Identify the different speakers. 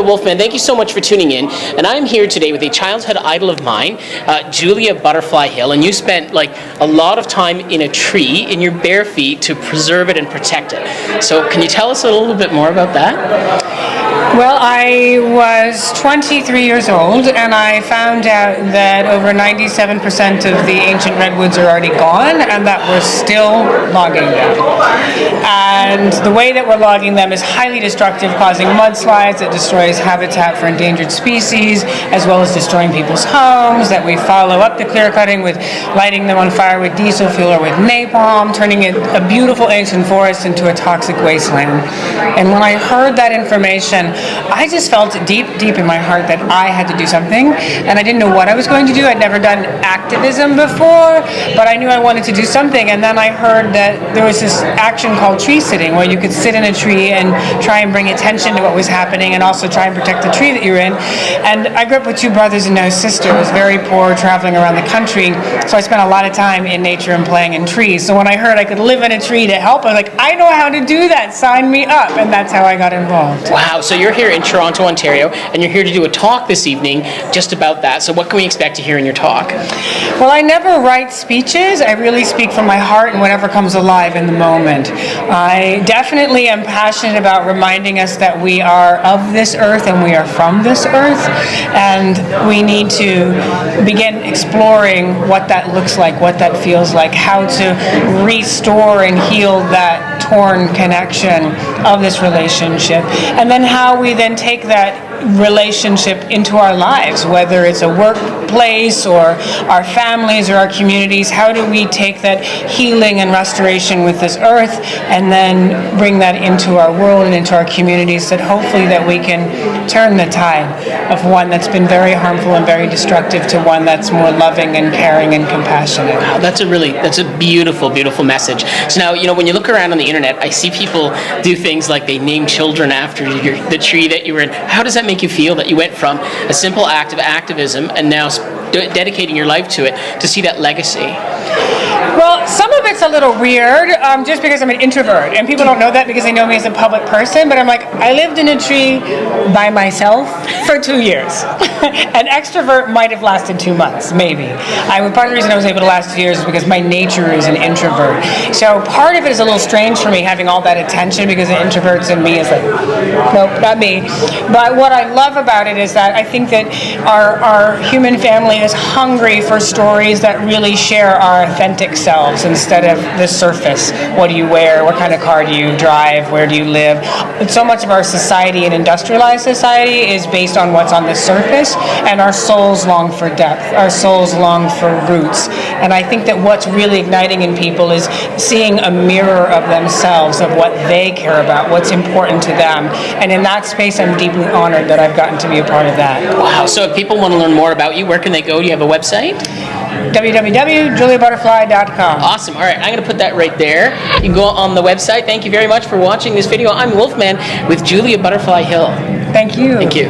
Speaker 1: Wolfman, thank you so much for tuning in. And I'm here today with a childhood idol of mine, Julia Butterfly Hill. And you spent like a lot of time in a tree in your bare feet to preserve it and protect it. So can you tell us a little bit more about that?
Speaker 2: Well, I was 23 years old, and I found out that over 97% of the ancient redwoods are already gone, and that we're still logging them. And the way that we're logging them is highly destructive, causing mudslides that destroys habitat for endangered species, as well as destroying people's homes, that we follow up the clear cutting with lighting them on fire with diesel fuel or with napalm, turning a beautiful ancient forest into a toxic wasteland. And when I heard that information, I just felt deep in my heart that I had to do something, and I didn't know what I was going to do. I'd never done activism before, but I knew I wanted to do something. And then I heard that there was this action called tree sitting, where you could sit in a tree and try and bring attention to what was happening, and also try and protect the tree that you're in. And I grew up with two brothers and no sister. I was very poor, traveling around the country, so I spent a lot of time in nature and playing in trees. So when I heard I could live in a tree to help, I was like, I know how to do that. Sign me up. And that's how I got involved.
Speaker 1: Wow, so you're here in Toronto, Ontario, and you're here to do a talk this evening just about that. So what can we expect to hear in your talk?
Speaker 2: Well, I never write speeches. I really speak from my heart and whatever comes alive in the moment. I definitely am passionate about reminding us that we are of this earth and we are from this earth, and we need to begin exploring what that looks like, what that feels like, how to restore and heal that torn connection of this relationship, and then how we then take that relationship into our lives, whether it's a workplace or our families or our communities. How do we take that healing and restoration with this earth and then bring that into our world and into our communities, that hopefully that we can turn the tide of one that's been very harmful and very destructive to one that's more loving and caring and compassionate.
Speaker 1: Wow, that's a beautiful, beautiful message. So now, when you look around on the internet, I see people do things like they name children after the tree that you were in. How does that make you feel that you went from a simple act of activism and now dedicating your life to it, to see that legacy?
Speaker 2: Well, some of it's a little weird, just because I'm an introvert, and people don't know that because they know me as a public person, but I'm like, I lived in a tree by myself for 2 years. An extrovert might have lasted 2 months, maybe. Part of the reason I was able to last 2 years is because my nature is an introvert. So part of it is a little strange for me, having all that attention, because the introverts in me is like, nope, not me. But what I love about it is that I think that our human family is hungry for stories that really share our authentic selves instead of the surface. What do you wear? What kind of car do you drive? Where do you live? But so much of our society, and industrialized society, is based on what's on the surface, and our souls long for depth. Our souls long for roots. And I think that what's really igniting in people is seeing a mirror of themselves, of what they care about, what's important to them. And in that space, I'm deeply honored that I've gotten to be a part of that.
Speaker 1: Wow, so if people want to learn more about you, where can they go? Do you have a website?
Speaker 2: www.juliabutterfly.com.
Speaker 1: Awesome. All right, I'm going to put that right there. You can go on the website. Thank you very much for watching this video. I'm Wolfman with Julia Butterfly Hill.
Speaker 2: Thank you.
Speaker 1: Thank you.